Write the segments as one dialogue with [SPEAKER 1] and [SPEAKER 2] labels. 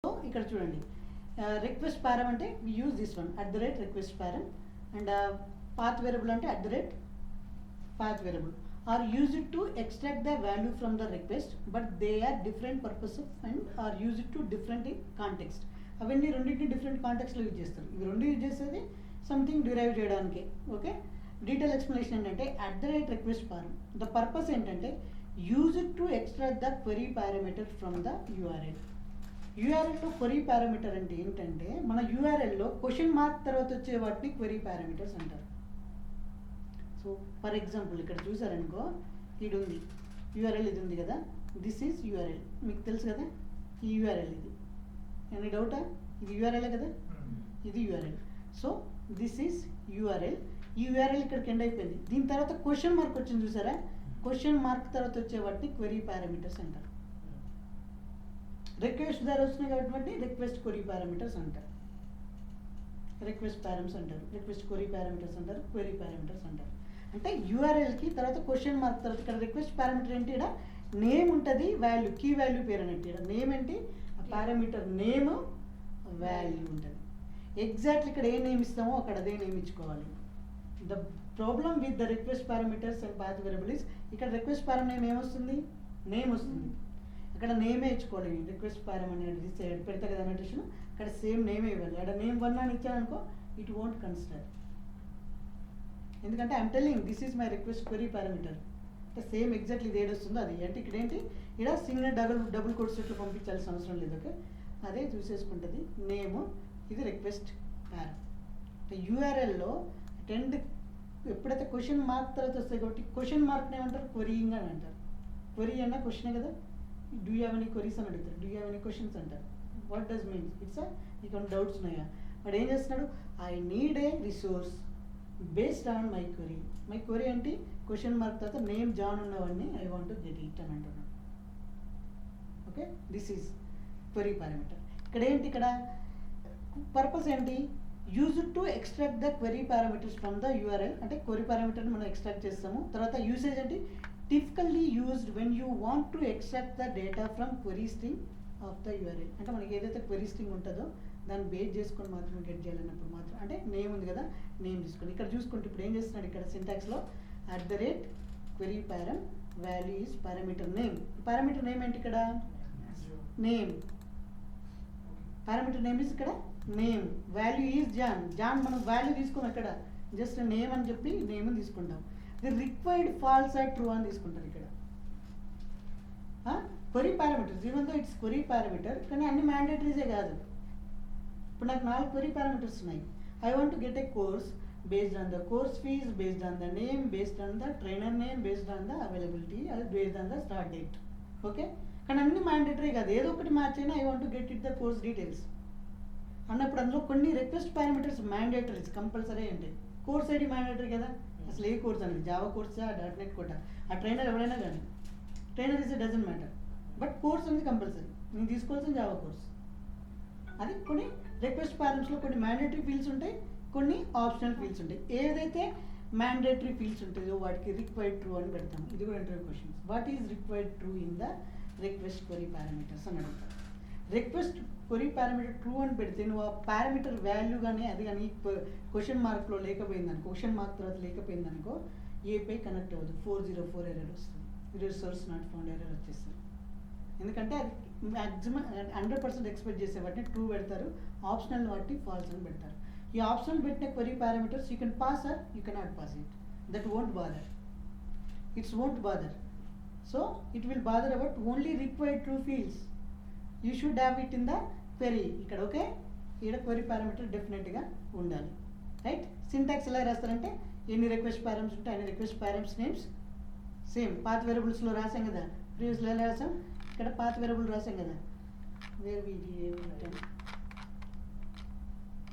[SPEAKER 1] ఇక్కడ చూడండి, request param అంటే we use this one @request param, and path variable అంటే @path variable are used to extract the value from the request, but they are different purposes and are used to different in context. అవన్నీ రెండింటిని different కాంటెక్స్లో use చేస్తారు. ఇవి రెండు use చేసేది something derive చేయడానికి. Okay, detail explanation ఏంటంటే @request param the purpose ఏంటంటే used to extract the query parameter from the URL. యూఆర్ఎల్లో క్వెరీ పారామీటర్ అంటే ఏంటంటే మన యూఆర్ఎల్లో క్వశ్చన్ మార్క్ తర్వాత వచ్చే వాటిని క్వెరీ పారామీటర్స్ అంటారు. సో ఫర్ ఎగ్జాంపుల్ ఇక్కడ చూసారనుకో, ఇది ఉంది యూఆర్ఎల్, ఇది ఉంది కదా, దిస్ ఈజ్ యూఆర్ఎల్. మీకు తెలుసు కదా ఈ యూఆర్ఎల్, ఇది ఎనీ డౌటా? ఇది యూఆర్ఎల్ కదా, ఇది URL. So this is URL. ఈ యూఆర్ఎల్ ఇక్కడికి ఎండ్ అయిపోయింది. దీని తర్వాత క్వశ్చన్ మార్క్ వచ్చింది చూసారా, క్వశ్చన్ మార్క్ తర్వాత వచ్చే వాటిని క్వెరీ పారామీటర్స్ అంటారు. రిక్వెస్ట్ ద్వారా వచ్చినాయి కాబట్టి రిక్వెస్ట్ క్వెరీ పారామీటర్స్ అంటారు, రిక్వెస్ట్ పారామ్స్ అంటారు, రిక్వెస్ట్ క్వెరీ పారామీటర్స్ అంటారు, క్వెరీ పారామీటర్స్ అంటారు. అంటే యూఆర్ఎల్కి తర్వాత క్వశ్చన్ మార్క్ తర్వాత ఇక్కడ రిక్వెస్ట్ పారామీటర్ ఏంటి, ఇక్కడ నేమ్ ఉంటుంది, వాల్యూ కీ వాల్యూ పేరు అన్నట్టు. ఇక్కడ నేమ్ ఏంటి, పారామీటర్ నేమ్ వాల్యూ ఉంటుంది. ఎగ్జాక్ట్లీ ఇక్కడ ఏ నేమ్ ఇస్తామో అక్కడ అదే నేమ్ ఇచ్చుకోవాలి. The problem with the request parameters and path variable is, ఇక్కడ రిక్వెస్ట్ పారం నేమ్ ఏమొస్తుంది, నేమ్ వస్తుంది. అక్కడ నేమే ఇచ్చుకోవాలి. రిక్వెస్ట్ పారం అనేది పెడతా కదా నోటేషన్, అక్కడ సేమ్ నేమే ఇవ్వాలి. అక్కడ నేమ్ 1 అని ఇచ్చారనుకో ఇట్ వోంట్ కన్సిడర్. ఎందుకంటే I'm telling this is my request query parameter. అంటే సేమ్ ఎగ్జాక్ట్లీ ఇది ఏడొస్తుందో అది. అంటే ఇక్కడ ఏంటి, ఇక్కడ సింగిల్ డబుల్ కోట్స్ ఇట్లా పంపించాల్సిన అవసరం లేదు. ఓకే, అదే చూసేసుకుంటుంది నేము. ఇది రిక్వెస్ట్ పారం. అంటే యూఆర్ఎల్లో టెండ్ ఎప్పుడైతే క్వశ్చన్ మార్క్ తర్వాత వస్తాయి కాబట్టి క్వశ్చన్ మార్క్ని ఏమంటారు, క్వెరీయింగ్ అని అంటారు. క్వెరీ అన్న క్వశ్చనే కదా, do you have any queries అని అడుగుతారు, do you have any questions అంటారు. వాట్ డస్ మీన్స్, ఇట్స్ నీకు డౌట్స్ ఉన్నాయా, వాడు ఏం చేస్తున్నాడు, I need a resource based on my query. My query ఏంటి, క్వశ్చన్ మార్క్ తర్వాత నేమ్ జాన్ ఉన్నవన్నీ I want to get it అని అంటున్నాడు. Okay, this is query parameter. ఇక్కడ ఏంటి, ఇక్కడ పర్పస్ ఏంటి, used to extract the query parameters from the URL. అంటే క్వెరీ పారామీటర్ని మనం ఎక్స్ట్రాక్ట్ చేస్తాము. తర్వాత యూసేజ్ ఏంటి, typically used when you want to extract the data from query string of the URL. అంటే మనకి ఏదైతే క్వెరీ స్ట్రింగ్ ఉంటుందో దాన్ని బేస్ చేసుకొని మాత్రమే గెట్ చేయాలన్నప్పుడు మాత్రం, అంటే నేమ్ ఉంది కదా, నేమ్ తీసుకొని ఇక్కడ చూసుకుంటే ఇప్పుడు ఏం చేస్తున్నాడు, ఇక్కడ సింటాక్స్లో @query param value is parameter name. Parameter name ఏంటి, ఇక్కడ నేమ్. పారామీటర్ నేమ్ ఈజ్ ఇక్కడ నేమ్, వాల్యూ ఈజ్ జాన్. మనం వాల్యూ తీసుకోం, అక్కడ జస్ట్ నేమ్ అని చెప్పి నేమ్ తీసుకుంటాం. The required false or true అని తీసుకుంటారు. ఇక్కడ query parameters, even though it's query parameter, కానీ అన్ని మ్యాండేటరీసే కాదు. ఇప్పుడు నాకు 4 క్వెరీ పారామీటర్స్ ఉన్నాయి. I want to get a course based on the course fees, based on the name, based on the trainer name, based on the availability, based on the start date. Okay, కానీ అన్ని mandatory కాదు, ఏదో ఒకటి match అయినా I want to get it the course details అన్నప్పుడు అందులో కొన్ని request parameters మ్యాండేటరీస్ compulsory ఉంటాయి. కోర్స్ ఐడి మ్యాండేటరీ కదా, అసలు ఏ కోర్స్ అనేది, జావా కోర్సా, .NET కోటా, ఆ ట్రైనర్ ఎవరైనా కానీ, trainer is doesn't matter, but course అనేది కంపల్సరీ. నేను తీసుకోవాల్సిన జావా కోర్స్. అది కొన్ని రిక్వెస్ట్ పారామీటర్స్లో కొన్ని మ్యాండేటరీ ఫీల్డ్స్ ఉంటాయి, కొన్ని ఆప్షనల్ ఫీల్డ్స్ ఉంటాయి. ఏదైతే మ్యాండేటరీ ఫీల్డ్స్ ఉంటుందో వాటికి రిక్వైర్డ్ ట్రూ అని పెడతాం. ఇది కూడా interview questions. What is required true in the request query parameters అని అడుగుతారు. రిక్వెస్ట్ క్వెరీ పారామీటర్ ట్రూ అని పెడితే నువ్వు ఆ పారామీటర్ వాల్యూ కానీ అది కానీ క్వశ్చన్ మార్క్లో లేకపోయిందనుకో, క్వశ్చన్ మార్క్ తర్వాత లేకపోయిందనుకో ఏపై కనెక్ట్ అవ్వదు, 404 ఎర్రర్ వస్తుంది, రిసోర్స్ నాట్ ఫౌండ్ ఎర్రర్ వచ్చేస్తుంది. ఎందుకంటే అది మ్యాక్సిమం 100% ఎక్స్పెక్ట్ చేసే వాటిని ట్రూ పెడతారు, ఆప్షనల్ వాటిని ఫాల్స్ అని పెడతారు. ఈ ఆప్షనల్ పెట్టిన query parameters you can pass or you can not pass it. That won't bother, it's won't bother. So it will bother about only required true fields. You should have it in the query. ఇక్కడ okay, ఇక్కడ query parameter డెఫినెట్గా ఉండాలి. Right, syntax ఎలా రాస్తారంటే ఎన్ని request పారామ్స్ ఉంటే అన్ని request పారామ్స్ names same. Path వేరియబుల్స్లో రాసాం కదా, ప్రీవియస్లో ఎలా రాసాం, ఇక్కడ పాత్ వేరియబుల్ రాసాం కదా, వేర్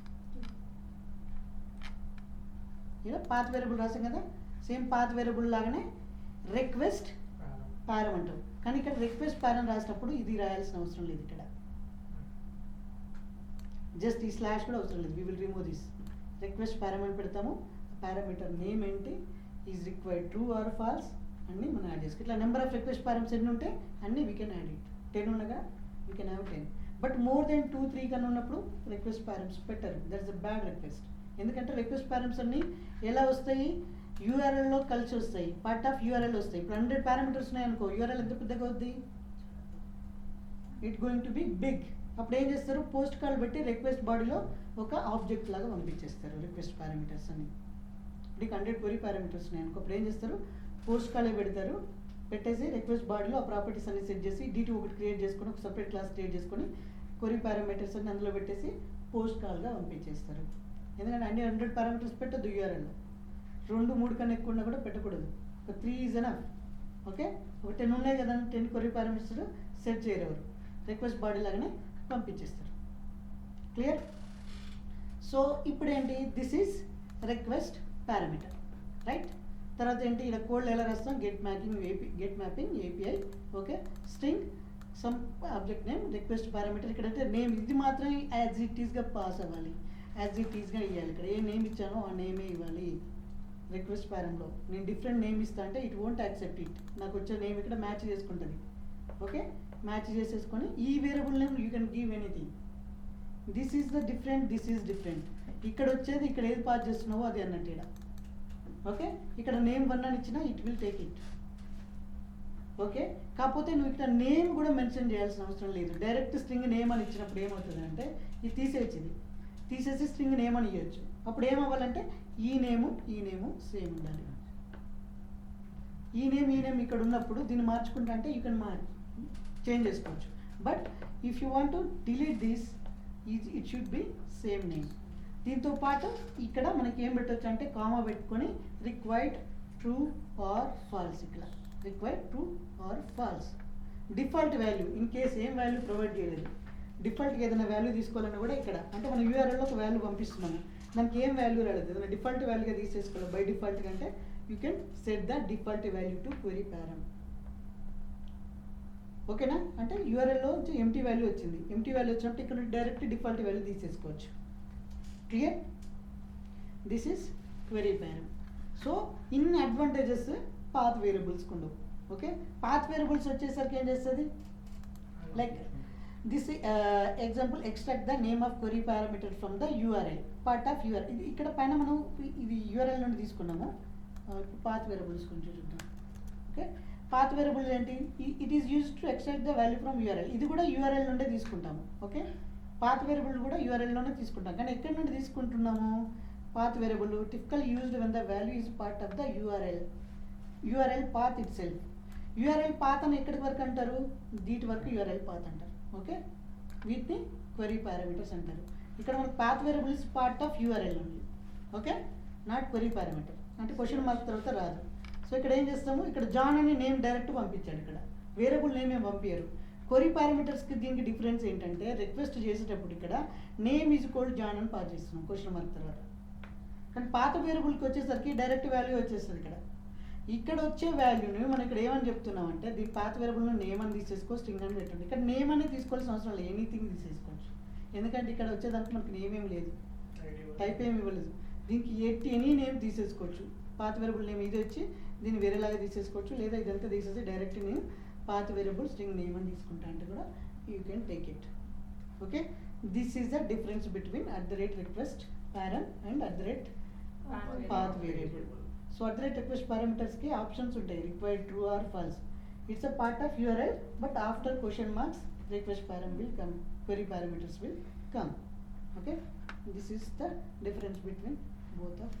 [SPEAKER 1] ఇలా పాత్ వేరియబుల్ రాసాం కదా, సేమ్ పాత్ వేరియబుల్ లాగానే రిక్వెస్ట్ పారం అంటాం. కానీ ఇక్కడ రిక్వెస్ట్ పారం రాసినప్పుడు ఇది రాయాల్సిన అవసరం లేదు. ఇక్కడ జస్ట్ ఈ స్లాష్ కూడా అవసరం లేదు. We will remove this. Request param అని పెడతాము. పారామీటర్ నేమ్ ఏంటి, is required true or false అన్నీ మనం యాడ్ చేసుకో. ఇట్లా నెంబర్ ఆఫ్ రిక్వెస్ట్ పారామీటర్స్ ఎన్ని ఉంటే అన్నీ వీ కెన్ యాడ్ ఇట్. 10 ఉండగా we can have 10. But more than 2-3 కన్నా ఉన్నప్పుడు రిక్వెస్ట్ పారమ్స్ పెట్టరు. That's a bad request. ఎందుకంటే రిక్వెస్ట్ పారమ్స్ అన్నీ ఎలా వస్తాయి, యూఆర్ఎల్లో కలిసి వస్తాయి, పార్ట్ ఆఫ్ యూఆర్ఎల్ వస్తాయి. ఇప్పుడు 100 పారామీటర్స్ ఉన్నాయనుకో, యూఆర్ఎల్ ఎంత పెద్దగా అవుద్ది, it going to be big. అప్పుడు ఏం చేస్తారు, పోస్ట్ కాల్ పెట్టి రిక్వెస్ట్ బాడీలో ఒక ఆబ్జెక్ట్ లాగా పంపించేస్తారు రిక్వెస్ట్ పారామీటర్స్ అని. ఇప్పుడు 100 క్వరీ పారామీటర్స్ ఉన్నాయనుకో, అప్పుడు ఏం చేస్తారు, పోస్ట్ కాలే పెడతారు, పెట్టేసి రిక్వెస్ట్ బాడీలో ఆ ప్రాపర్టీస్ అన్ని సెట్ చేసి D2 ఒకటి క్రియేట్ చేసుకొని ఒక సపరేట్ క్లాస్ క్రియేట్ చేసుకొని క్వరీ పారామీటర్స్ అన్ని అందులో పెట్టేసి పోస్ట్ కాల్గా పంపించేస్తారు. ఎందుకంటే అన్ని 100 పారామీటర్స్ పెట్టద్దు యూఆర్ఎల్లో. 2-3 కన్నా ఎక్కువ ఉన్నా కూడా పెట్టకూడదు. ఒక 3 ఈజ్ ఎనఫ్. ఓకే, ఒక 10 ఉన్నాయి కదా, 10 క్వరీ పారామీటర్స్ సెట్ చేయరు ఎవరు, రిక్వెస్ట్ బాడీ లాగానే పంపించేస్తారు. క్లియర్? సో ఇప్పుడు ఏంటి, this is request parameter, right? తర్వాత ఏంటి, ఇక్కడ కోడ్ ఎలా రాస్తాం, get mapping API, okay, string some object name request parameter. ఇక్కడైతే నేమ్ ఇది మాత్రం యాజ్ ఇట్ ఈస్గా పాస్ అవ్వాలి, యాజ్ ఇట్ ఈస్గా ఇవ్వాలి. ఇక్కడ ఏ నేమ్ ఇచ్చానో ఆ నేమే ఇవ్వాలి. రిక్వెస్ట్ పారంలో నేను డిఫరెంట్ నేమ్ ఇస్తా అంటే ఇట్ వోంట్ యాక్సెప్ట్ ఇట్. నాకు వచ్చే నేమ్ ఇక్కడ మ్యాచ్ చేసుకుంటుంది. ఓకే, మ్యాచ్ చేసేసుకొని ఈ variable name you can give anything. This is the different, this is different. ఇక్కడ వచ్చేది ఇక్కడ ఏది పాస్ చేస్తున్నావో అది అన్నట్టు ఇక్కడ. ఓకే, ఇక్కడ నేమ్ 1 అని ఇచ్చినా it will take it. Okay, కాకపోతే నువ్వు ఇక్కడ నేమ్ కూడా మెన్షన్ చేయాల్సిన అవసరం లేదు. డైరెక్ట్ స్ట్రింగ్ నేమ్ అని ఇచ్చినప్పుడు ఏమవుతుంది అంటే, ఇది తీసేసి స్ట్రింగ్ నేమ్ అని ఇవ్వచ్చు. అప్పుడు ఏమవ్వాలంటే ఈ నేము సేమ్ ఉండాలి. ఈ నేమ్ ఇక్కడ ఉన్నప్పుడు దీన్ని మార్చుకుంటా అంటే యూ కెన్ చేంజ్ చేసుకోవచ్చు. But if you want to delete this, it should be same name. దీంతో పాటు ఇక్కడ మనకి ఏం పెట్టవచ్చు అంటే కామా పెట్టుకొని రిక్వైర్డ్ ట్రూ ఆర్ ఫాల్స్. ఇక్కడ required true or false. Default value in case ఏం వాల్యూ ప్రొవైడ్ చేయలేదు, డిఫాల్ట్గా ఏదైనా వాల్యూ తీసుకోవాలన్నా కూడా ఇక్కడ అంటే మనం యూఆర్ఎల్లో ఒక వాల్యూ పంపిస్తున్నాము, దానికి ఏం వాల్యూ రాలేదు, ఏదైనా డిఫాల్ట్ వాల్యూగా తీసేసుకోవాలి. బై డిఫాల్ట్గా అంటే you can set the default value to query param. ఓకేనా, అంటే యూఆర్ఎల్లో ఎంటీ వాల్యూ వచ్చింది, ఎంటీ వాల్యూ వచ్చినప్పుడు ఇక్కడ డైరెక్ట్ డిఫాల్ట్ వాల్యూ తీసేసుకోవచ్చు. Clear? This is query param. So in advantages path వేరియబుల్స్కి ఉండవు. ఓకే, పాత్ వేరియబుల్స్ వచ్చేసరికి ఏం చేస్తుంది, like this example extract the name of query parameter from the URL, part of URL. ఇది ఇక్కడ పైన మనం ఇది యూఆర్ఎల్ నుండి తీసుకున్నాము. పాత్ వేరియబుల్స్ కొంచెం చూద్దాం. ఓకే, పాత్ వేరియబుల్ ఏంటి, it is used to extract the value from URL. ఇది కూడా యూఆర్ఎల్ నుండే తీసుకుంటాము. ఓకే, పాత్ వేరియబుల్ కూడా యూఆర్ఎల్లోనే తీసుకుంటాం. కానీ ఎక్కడి నుండి తీసుకుంటున్నాము, path variable typical used when the value is part of the URL path it self. URL path అని ఎక్కడి వరకు అంటారు, దీటి వరకు యూఆర్ఎల్ పాత్ అంటారు. ఓకే, వీటిని క్వెరీ పారామీటర్స్ అంటారు. ఇక్కడ మనకు path variable is part of URL ఉంది. ఓకే, నాట్ క్వెరీ పారామీటర్, అంటే క్వశ్చన్ మార్క్ తర్వాత రాదు. సో ఇక్కడ ఏం చేస్తాము, ఇక్కడ జాన్ అని నేమ్ డైరెక్ట్ పంపించాడు, ఇక్కడ వేరియబుల్ నేమ్ ఏం పంపించారు. క్వెరీ పారామీటర్స్కి దీనికి డిఫరెన్స్ ఏంటంటే, రిక్వెస్ట్ చేసేటప్పుడు ఇక్కడ నేమ్ ఈజ్ ఈక్వల్ జాన్ అని పాస్ చేస్తున్నాం క్వశ్చన్ మార్క్ తర్వాత. కానీ పాత వేరియబుల్కి వచ్చేసరికి డైరెక్ట్ వాల్యూ వచ్చేస్తుంది. ఇక్కడ వచ్చే వాల్యూని మనం ఇక్కడ ఏమని చెప్తున్నాం అంటే, దీని పాత వేరియబుల్ను నేమ్ అని తీసేసుకో, స్ట్రింగ్ అని పెట్టండి. ఇక్కడ నేమ్ అనేది తీసుకోవాల్సిన అవసరం లేదు, ఎనీథింగ్ తీసేసుకోవచ్చు. ఎందుకంటే ఇక్కడ వచ్చేదానికి మనకి నేమ్ ఏం లేదు, టైప్ ఏమి ఇవ్వలేదు. దీనికి ఎనీ నేమ్ తీసేసుకోవచ్చు. పాత వేరియబుల్ నేమ్ ఇది వచ్చి దీన్ని వేరేలాగా తీసేసుకోవచ్చు, లేదా ఇదంతా తీసేసి డైరెక్ట్ నేను పాత వేరియబుల్ స్ట్రింగ్ నేమ్ అని తీసుకుంటా అంటే కూడా you can take it. Okay, this is the difference between @request param and path variable. So @request parameters కి ఆప్షన్స్ ఉంటాయి, required true or false. It's a part of URL, but after question marks request param will come, query parameters will come. Okay, this is the difference between both of